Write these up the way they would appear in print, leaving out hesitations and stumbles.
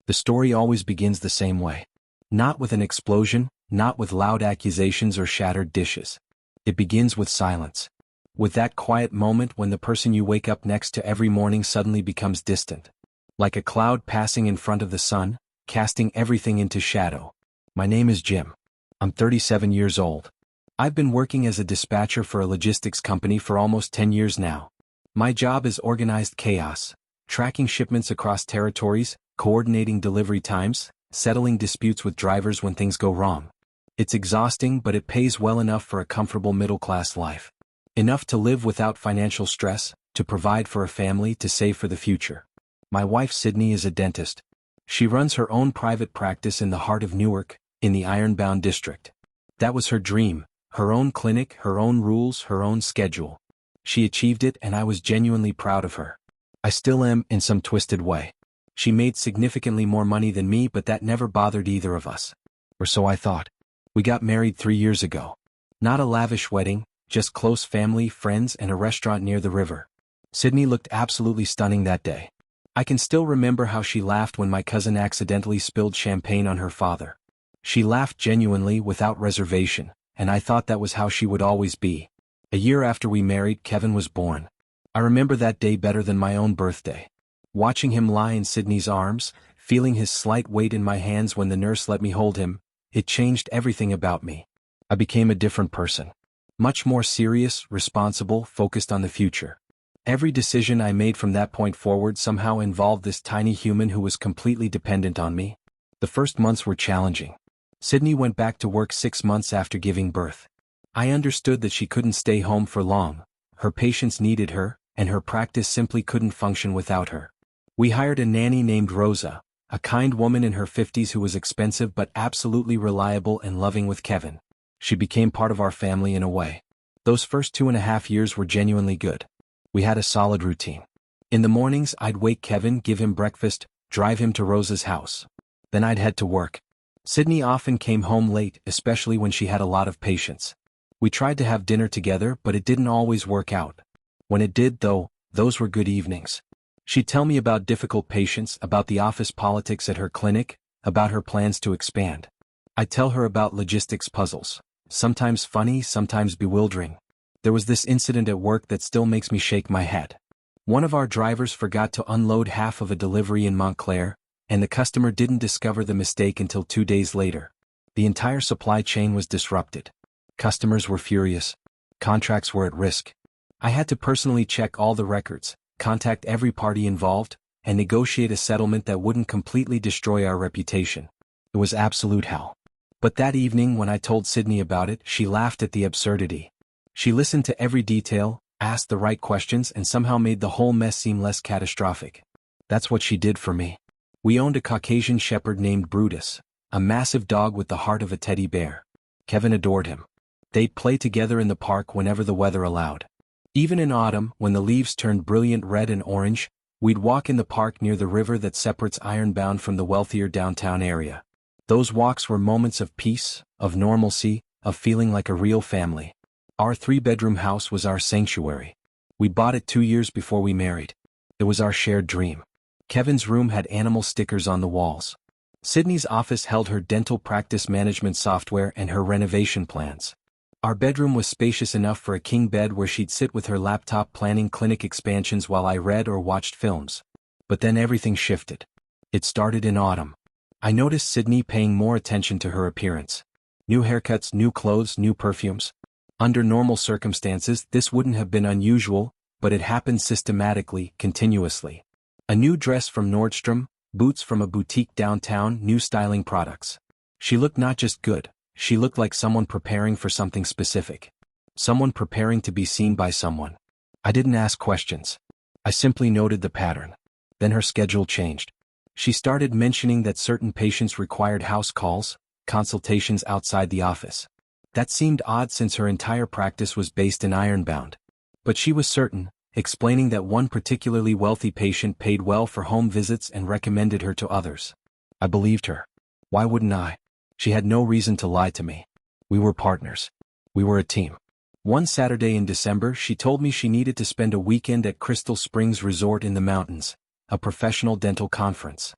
The story always begins the same way. Not with an explosion, not with loud accusations or shattered dishes. It begins with silence. With that quiet moment when the person you wake up next to every morning suddenly becomes distant. Like a cloud passing in front of the sun, casting everything into shadow. My name is Jim. I'm 37 years old. I've been working as a dispatcher for a logistics company for almost 10 years now. My job is organized chaos, tracking shipments across territories, coordinating delivery times, settling disputes with drivers when things go wrong. It's exhausting, but it pays well enough for a comfortable middle-class life. Enough to live without financial stress, to provide for a family, to save for the future. My wife Sydney is a dentist. She runs her own private practice in the heart of Newark, in the ironbound district. That was her dream, her own clinic, her own rules, her own schedule. She achieved it, and I was genuinely proud of her. I still am, in some twisted way. She made significantly more money than me, but that never bothered either of us. Or so I thought. We got married 3 years ago. Not a lavish wedding, just close family, friends, and a restaurant near the river. Sydney looked absolutely stunning that day. I can still remember how she laughed when my cousin accidentally spilled champagne on her father. She laughed genuinely, without reservation, and I thought that was how she would always be. A year after we married, Kevin was born. I remember that day better than my own birthday. Watching him lie in Sydney's arms, feeling his slight weight in my hands when the nurse let me hold him, it changed everything about me. I became a different person. Much more serious, responsible, focused on the future. Every decision I made from that point forward somehow involved this tiny human who was completely dependent on me. The first months were challenging. Sydney went back to work 6 months after giving birth. I understood that she couldn't stay home for long. Her patients needed her, and her practice simply couldn't function without her. We hired a nanny named Rosa, a kind woman in her 50s who was expensive but absolutely reliable and loving with Kevin. She became part of our family in a way. Those first 2.5 years were genuinely good. We had a solid routine. In the mornings, I'd wake Kevin, give him breakfast, drive him to Rosa's house. Then I'd head to work. Sydney often came home late, especially when she had a lot of patients. We tried to have dinner together, but it didn't always work out. When it did, though, those were good evenings. She'd tell me about difficult patients, about the office politics at her clinic, about her plans to expand. I'd tell her about logistics puzzles, sometimes funny, sometimes bewildering. There was this incident at work that still makes me shake my head. One of our drivers forgot to unload half of a delivery in Montclair, and the customer didn't discover the mistake until 2 days later. The entire supply chain was disrupted. Customers were furious. Contracts were at risk. I had to personally check all the records, contact every party involved, and negotiate a settlement that wouldn't completely destroy our reputation. It was absolute hell. But that evening when I told Sydney about it, she laughed at the absurdity. She listened to every detail, asked the right questions, and somehow made the whole mess seem less catastrophic. That's what she did for me. We owned a Caucasian shepherd named Brutus, a massive dog with the heart of a teddy bear. Kevin adored him. They'd play together in the park whenever the weather allowed. Even in autumn, when the leaves turned brilliant red and orange, we'd walk in the park near the river that separates Ironbound from the wealthier downtown area. Those walks were moments of peace, of normalcy, of feeling like a real family. Our 3-bedroom house was our sanctuary. We bought it 2 years before we married. It was our shared dream. Kevin's room had animal stickers on the walls. Sydney's office held her dental practice management software and her renovation plans. Our bedroom was spacious enough for a king bed where she'd sit with her laptop planning clinic expansions while I read or watched films. But then everything shifted. It started in autumn. I noticed Sydney paying more attention to her appearance. New haircuts, new clothes, new perfumes. Under normal circumstances, this wouldn't have been unusual, but it happened systematically, continuously. A new dress from Nordstrom, boots from a boutique downtown, new styling products. She looked not just good. She looked like someone preparing for something specific. Someone preparing to be seen by someone. I didn't ask questions. I simply noted the pattern. Then her schedule changed. She started mentioning that certain patients required house calls, consultations outside the office. That seemed odd since her entire practice was based in Ironbound. But she was certain, explaining that one particularly wealthy patient paid well for home visits and recommended her to others. I believed her. Why wouldn't I? She had no reason to lie to me. We were partners. We were a team. One Saturday in December, she told me she needed to spend a weekend at Crystal Springs Resort in the mountains, a professional dental conference.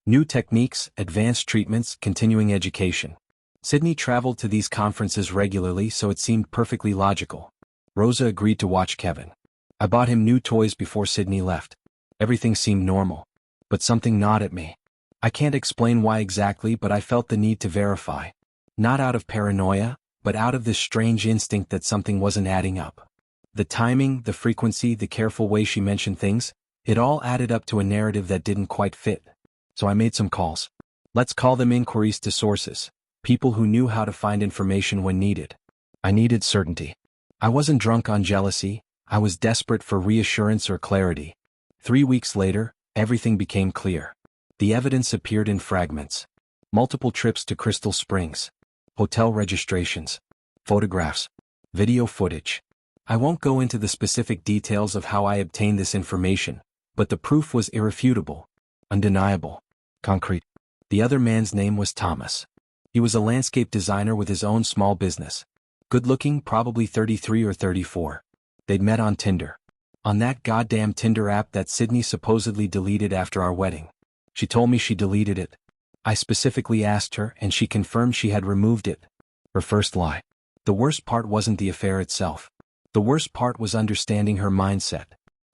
New techniques, advanced treatments, continuing education. Sydney traveled to these conferences regularly, so it seemed perfectly logical. Rosa agreed to watch Kevin. I bought him new toys before Sydney left. Everything seemed normal. But something gnawed at me. I can't explain why exactly, but I felt the need to verify. Not out of paranoia, but out of this strange instinct that something wasn't adding up. The timing, the frequency, the careful way she mentioned things, it all added up to a narrative that didn't quite fit. So I made some calls. Let's call them inquiries to sources, people who knew how to find information when needed. I needed certainty. I wasn't drunk on jealousy, I was desperate for reassurance or clarity. 3 weeks later, everything became clear. The evidence appeared in fragments. Multiple trips to Crystal Springs. Hotel registrations. Photographs. Video footage. I won't go into the specific details of how I obtained this information, but the proof was irrefutable. Undeniable. Concrete. The other man's name was Thomas. He was a landscape designer with his own small business. Good-looking, probably 33 or 34. They'd met on Tinder. On that goddamn Tinder app that Sydney supposedly deleted after our wedding. She told me she deleted it. I specifically asked her, and she confirmed she had removed it. Her first lie. The worst part wasn't the affair itself. The worst part was understanding her mindset.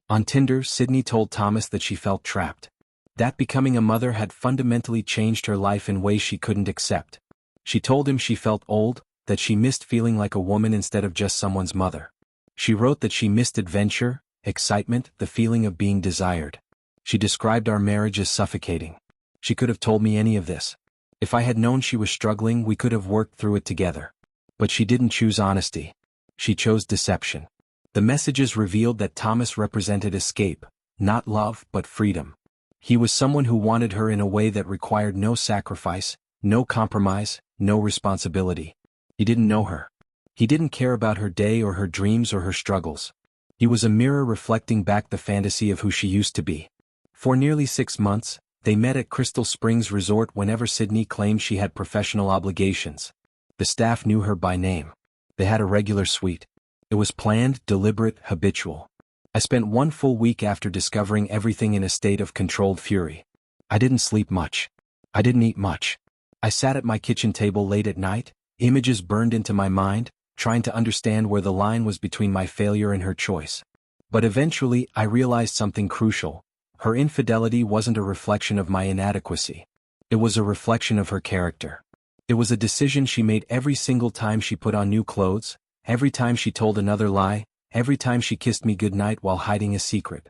On Tinder, Sydney told Thomas that she felt trapped. That becoming a mother had fundamentally changed her life in ways she couldn't accept. She told him she felt old, that she missed feeling like a woman instead of just someone's mother. She wrote that she missed adventure, excitement, the feeling of being desired. She described our marriage as suffocating. She could have told me any of this. If I had known she was struggling, we could have worked through it together. But she didn't choose honesty. She chose deception. The messages revealed that Thomas represented escape, not love, but freedom. He was someone who wanted her in a way that required no sacrifice, no compromise, no responsibility. He didn't know her. He didn't care about her day or her dreams or her struggles. He was a mirror reflecting back the fantasy of who she used to be. For nearly 6 months, they met at Crystal Springs Resort whenever Sydney claimed she had professional obligations. The staff knew her by name. They had a regular suite. It was planned, deliberate, habitual. I spent 1 full week after discovering everything in a state of controlled fury. I didn't sleep much. I didn't eat much. I sat at my kitchen table late at night, images burned into my mind, trying to understand where the line was between my failure and her choice. But eventually, I realized something crucial. Her infidelity wasn't a reflection of my inadequacy. It was a reflection of her character. It was a decision she made every single time she put on new clothes, every time she told another lie, every time she kissed me goodnight while hiding a secret.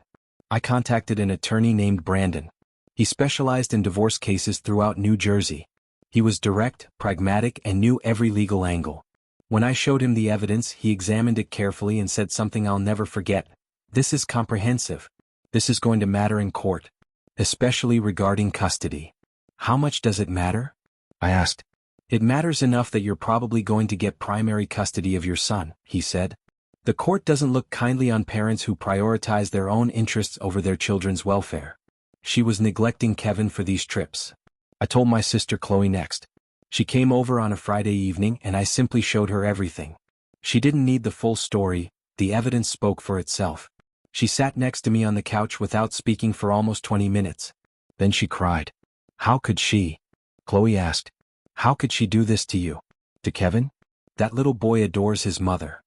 I contacted an attorney named Brandon. He specialized in divorce cases throughout New Jersey. He was direct, pragmatic, and knew every legal angle. When I showed him the evidence, he examined it carefully and said something I'll never forget. This is comprehensive. This is going to matter in court. Especially regarding custody. How much does it matter? I asked. It matters enough that you're probably going to get primary custody of your son, he said. The court doesn't look kindly on parents who prioritize their own interests over their children's welfare. She was neglecting Kevin for these trips. I told my sister Chloe next. She came over on a Friday evening and I simply showed her everything. She didn't need the full story, the evidence spoke for itself. She sat next to me on the couch without speaking for almost 20 minutes. Then she cried. How could she? Chloe asked. How could she do this to you? To Kevin? That little boy adores his mother.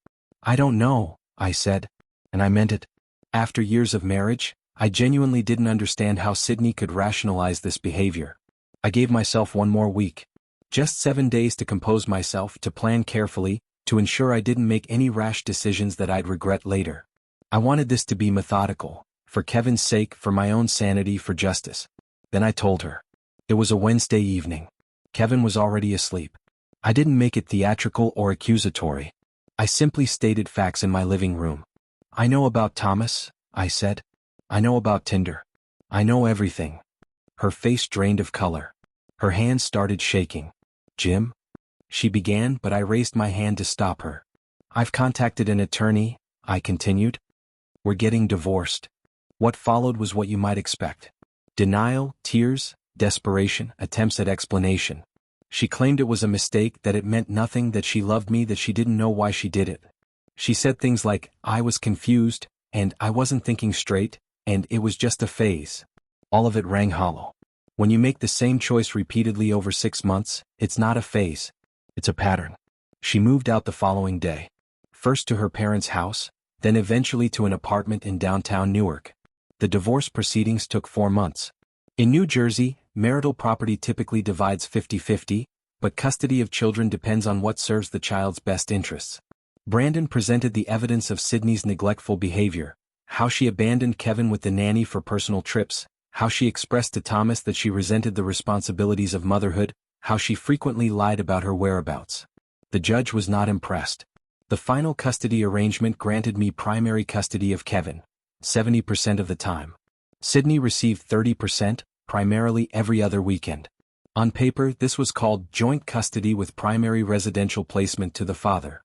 I don't know, I said. And I meant it. After years of marriage, I genuinely didn't understand how Sydney could rationalize this behavior. I gave myself 1 more week. Just 7 days to compose myself, to plan carefully, to ensure I didn't make any rash decisions that I'd regret later. I wanted this to be methodical, for Kevin's sake, for my own sanity, for justice. Then I told her. It was a Wednesday evening. Kevin was already asleep. I didn't make it theatrical or accusatory. I simply stated facts in my living room. I know about Thomas, I said. I know about Tinder. I know everything. Her face drained of color. Her hands started shaking. Jim? She began, but I raised my hand to stop her. I've contacted an attorney, I continued. We're getting divorced. What followed was what you might expect. Denial, tears, desperation, attempts at explanation. She claimed it was a mistake, that it meant nothing, that she loved me, that she didn't know why she did it. She said things like, I was confused, and I wasn't thinking straight, and it was just a phase. All of it rang hollow. When you make the same choice repeatedly over 6 months, it's not a phase. It's a pattern. She moved out the following day. First to her parents' house, then eventually to an apartment in downtown Newark. The divorce proceedings took 4 months. In New Jersey, marital property typically divides 50-50, but custody of children depends on what serves the child's best interests. Brandon presented the evidence of Sydney's neglectful behavior, how she abandoned Kevin with the nanny for personal trips, how she expressed to Thomas that she resented the responsibilities of motherhood, how she frequently lied about her whereabouts. The judge was not impressed. The final custody arrangement granted me primary custody of Kevin, 70% of the time. Sydney received 30%, primarily every other weekend. On paper, this was called joint custody with primary residential placement to the father.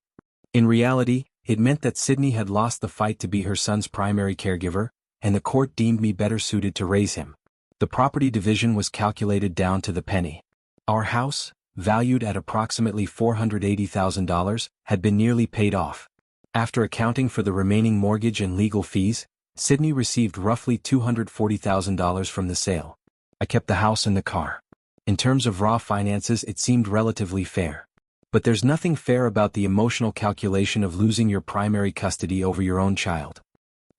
In reality, it meant that Sydney had lost the fight to be her son's primary caregiver, and the court deemed me better suited to raise him. The property division was calculated down to the penny. Our house, valued at approximately $480,000, had been nearly paid off. After accounting for the remaining mortgage and legal fees, Sydney received roughly $240,000 from the sale. I kept the house and the car. In terms of raw finances, it seemed relatively fair. But there's nothing fair about the emotional calculation of losing your primary custody over your own child.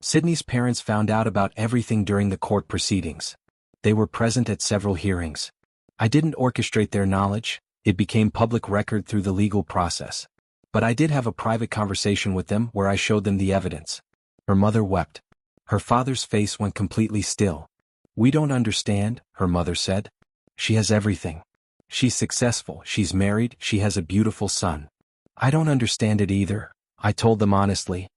Sydney's parents found out about everything during the court proceedings. They were present at several hearings. I didn't orchestrate their knowledge, it became public record through the legal process. But I did have a private conversation with them where I showed them the evidence. Her mother wept. Her father's face went completely still. "We don't understand," her mother said. "She has everything. She's successful, she's married, she has a beautiful son. I don't understand it either," I told them honestly.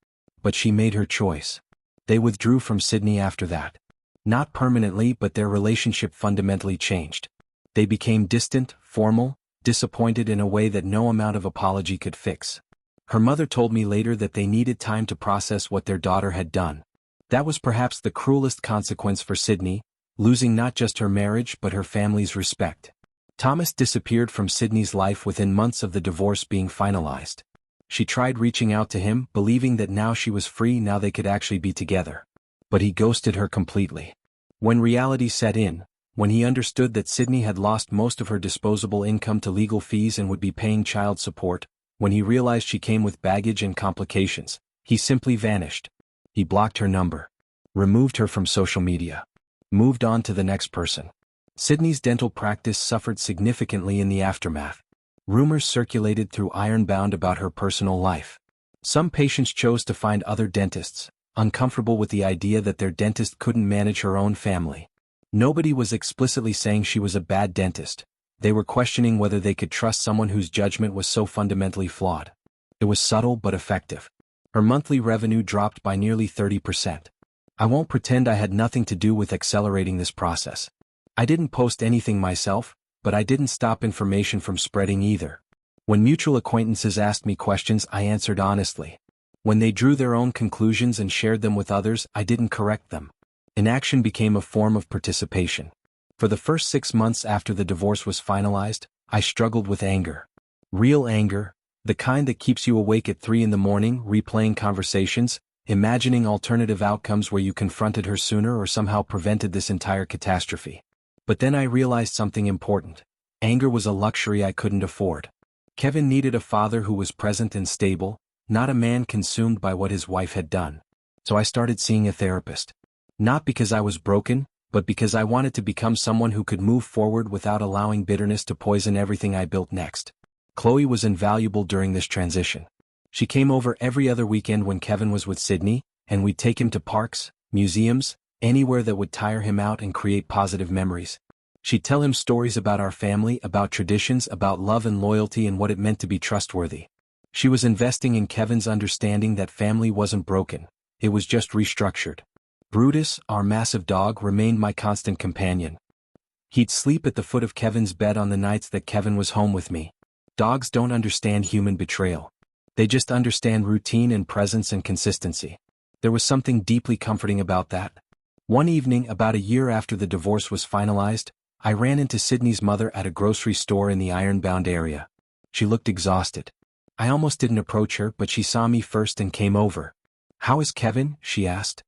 But she made her choice. They withdrew from Sydney after that. Not permanently, but their relationship fundamentally changed. They became distant, formal, disappointed in a way that no amount of apology could fix. Her mother told me later that they needed time to process what their daughter had done. That was perhaps the cruelest consequence for Sydney, losing not just her marriage but her family's respect. Thomas disappeared from Sydney's life within months of the divorce being finalized. She tried reaching out to him, believing that now she was free, now they could actually be together. But he ghosted her completely. When reality set in, when he understood that Sydney had lost most of her disposable income to legal fees and would be paying child support, when he realized she came with baggage and complications, he simply vanished. He blocked her number, removed her from social media, moved on to the next person. Sydney's dental practice suffered significantly in the aftermath. Rumors circulated through Ironbound about her personal life. Some patients chose to find other dentists, uncomfortable with the idea that their dentist couldn't manage her own family. Nobody was explicitly saying she was a bad dentist. They were questioning whether they could trust someone whose judgment was so fundamentally flawed. It was subtle but effective. Her monthly revenue dropped by nearly 30%. I won't pretend I had nothing to do with accelerating this process. I didn't post anything myself, but I didn't stop information from spreading either. When mutual acquaintances asked me questions, I answered honestly. When they drew their own conclusions and shared them with others, I didn't correct them. Inaction became a form of participation. For the first 6 months after the divorce was finalized, I struggled with anger. Real anger, the kind that keeps you awake at 3 in the morning, replaying conversations, imagining alternative outcomes where you confronted her sooner or somehow prevented this entire catastrophe. But then I realized something important. Anger was a luxury I couldn't afford. Kevin needed a father who was present and stable, not a man consumed by what his wife had done. So I started seeing a therapist. Not because I was broken, but because I wanted to become someone who could move forward without allowing bitterness to poison everything I built next. Chloe was invaluable during this transition. She came over every other weekend when Kevin was with Sydney, and we'd take him to parks, museums, anywhere that would tire him out and create positive memories. She'd tell him stories about our family, about traditions, about love and loyalty and what it meant to be trustworthy. She was investing in Kevin's understanding that family wasn't broken, it was just restructured. Brutus, our massive dog, remained my constant companion. He'd sleep at the foot of Kevin's bed on the nights that Kevin was home with me. Dogs don't understand human betrayal. They just understand routine and presence and consistency. There was something deeply comforting about that. One evening, about a year after the divorce was finalized, I ran into Sydney's mother at a grocery store in the Ironbound area. She looked exhausted. I almost didn't approach her, but she saw me first and came over. "How is Kevin?" she asked.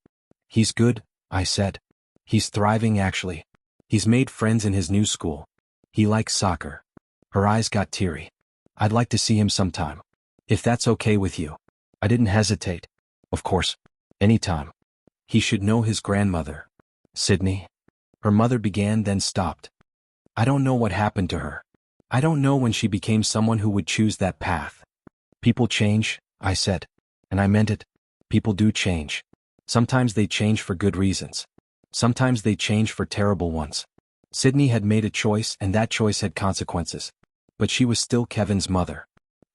"He's good," I said. "He's thriving actually. He's made friends in his new school. He likes soccer. Her eyes got teary. I'd like to see him sometime. If that's okay with you. I didn't hesitate. Of course. Anytime. He should know his grandmother. Sydney. Her mother began, then stopped. I don't know what happened to her. I don't know when she became someone who would choose that path. People change, I said. And I meant it. People do change. Sometimes they change for good reasons. Sometimes they change for terrible ones. Sydney had made a choice, and that choice had consequences. But she was still Kevin's mother.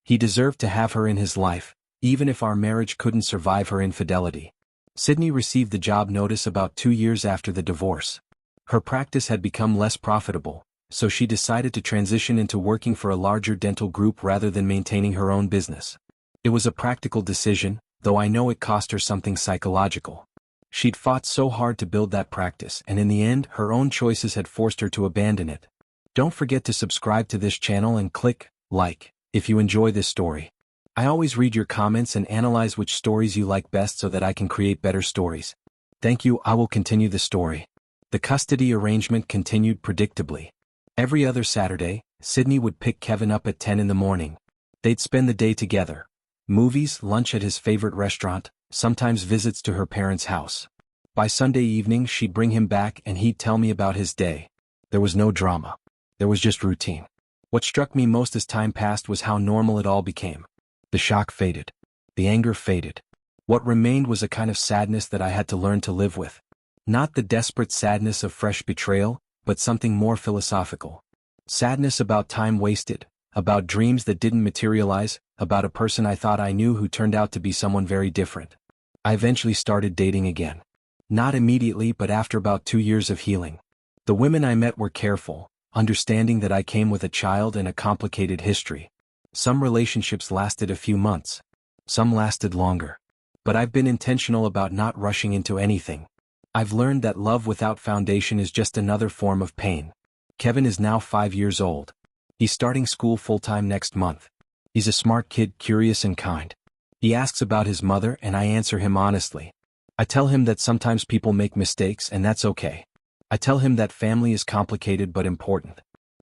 He deserved to have her in his life, even if our marriage couldn't survive her infidelity. Sydney received the job notice about 2 years after the divorce. Her practice had become less profitable, so she decided to transition into working for a larger dental group rather than maintaining her own business. It was a practical decision, though I know it cost her something psychological. She'd fought so hard to build that practice, and in the end, her own choices had forced her to abandon it. Don't forget to subscribe to this channel and click like if you enjoy this story. I always read your comments and analyze which stories you like best so that I can create better stories. Thank you. I will continue the story. The custody arrangement continued predictably. Every other Saturday, Sydney would pick Kevin up at 10 in the morning. They'd spend the day together. Movies, lunch at his favorite restaurant, sometimes visits to her parents' house. By Sunday evening she'd bring him back and he'd tell me about his day. There was no drama. There was just routine. What struck me most as time passed was how normal it all became. The shock faded. The anger faded. What remained was a kind of sadness that I had to learn to live with. Not the desperate sadness of fresh betrayal, but something more philosophical. Sadness about time wasted, about dreams that didn't materialize, about a person I thought I knew who turned out to be someone very different. I eventually started dating again. Not immediately, but after about 2 years of healing. The women I met were careful, understanding that I came with a child and a complicated history. Some relationships lasted a few months. Some lasted longer. But I've been intentional about not rushing into anything. I've learned that love without foundation is just another form of pain. Kevin is now 5 years old. He's starting school full-time next month. He's a smart kid, curious and kind. He asks about his mother and I answer him honestly. I tell him that sometimes people make mistakes and that's okay. I tell him that family is complicated but important.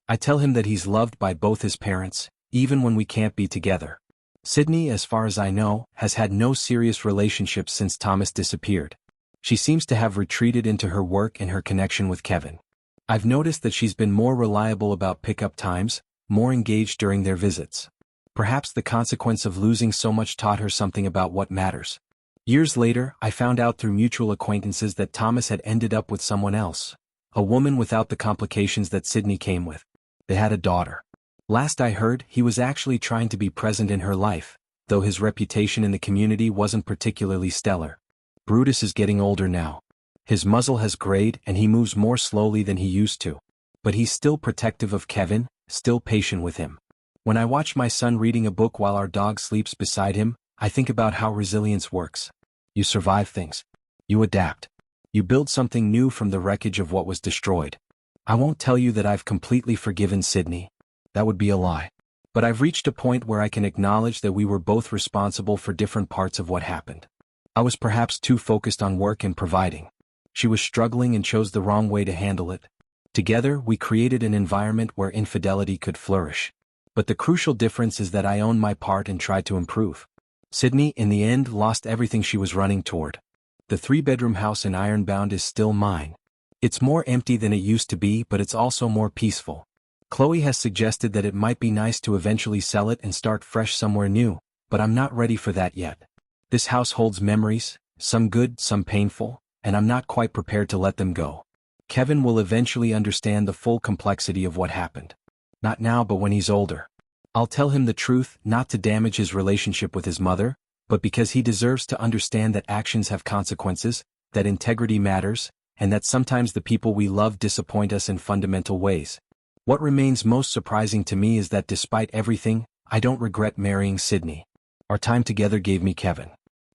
I tell him that he's loved by both his parents, even when we can't be together. Sydney, as far as I know, has had no serious relationships since Thomas disappeared. She seems to have retreated into her work and her connection with Kevin. I've noticed that she's been more reliable about pickup times, more engaged during their visits. Perhaps the consequence of losing so much taught her something about what matters. Years later, I found out through mutual acquaintances that Thomas had ended up with someone else, a woman without the complications that Sydney came with. They had a daughter. Last I heard, he was actually trying to be present in her life, though his reputation in the community wasn't particularly stellar. Brutus is getting older now. His muzzle has grayed and he moves more slowly than he used to. But he's still protective of Kevin, still patient with him. When I watch my son reading a book while our dog sleeps beside him, I think about how resilience works. You survive things. You adapt. You build something new from the wreckage of what was destroyed. I won't tell you that I've completely forgiven Sydney. That would be a lie. But I've reached a point where I can acknowledge that we were both responsible for different parts of what happened. I was perhaps too focused on work and providing. She was struggling and chose the wrong way to handle it. Together, we created an environment where infidelity could flourish. But the crucial difference is that I owned my part and tried to improve. Sydney, in the end, lost everything she was running toward. The 3-bedroom house in Ironbound is still mine. It's more empty than it used to be, but it's also more peaceful. Chloe has suggested that it might be nice to eventually sell it and start fresh somewhere new, but I'm not ready for that yet. This house holds memories, some good, some painful, and I'm not quite prepared to let them go. Kevin will eventually understand the full complexity of what happened. Not now, but when he's older. I'll tell him the truth, not to damage his relationship with his mother, but because he deserves to understand that actions have consequences, that integrity matters, and that sometimes the people we love disappoint us in fundamental ways. What remains most surprising to me is that despite everything, I don't regret marrying Sydney. Our time together gave me Kevin.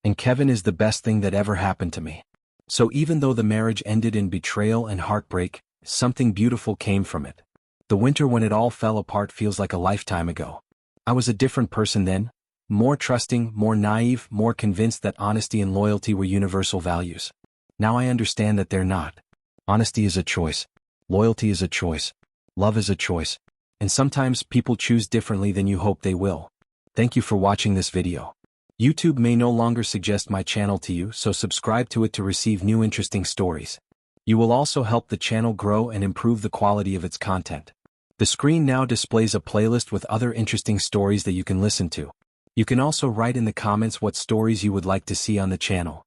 And Kevin is the best thing that ever happened to me. So even though the marriage ended in betrayal and heartbreak, something beautiful came from it. The winter when it all fell apart feels like a lifetime ago. I was a different person then, more trusting, more naive, more convinced that honesty and loyalty were universal values. Now I understand that they're not. Honesty is a choice. Loyalty is a choice. Love is a choice. And sometimes people choose differently than you hope they will. Thank you for watching this video. YouTube may no longer suggest my channel to you, so subscribe to it to receive new interesting stories. You will also help the channel grow and improve the quality of its content. The screen now displays a playlist with other interesting stories that you can listen to. You can also write in the comments what stories you would like to see on the channel.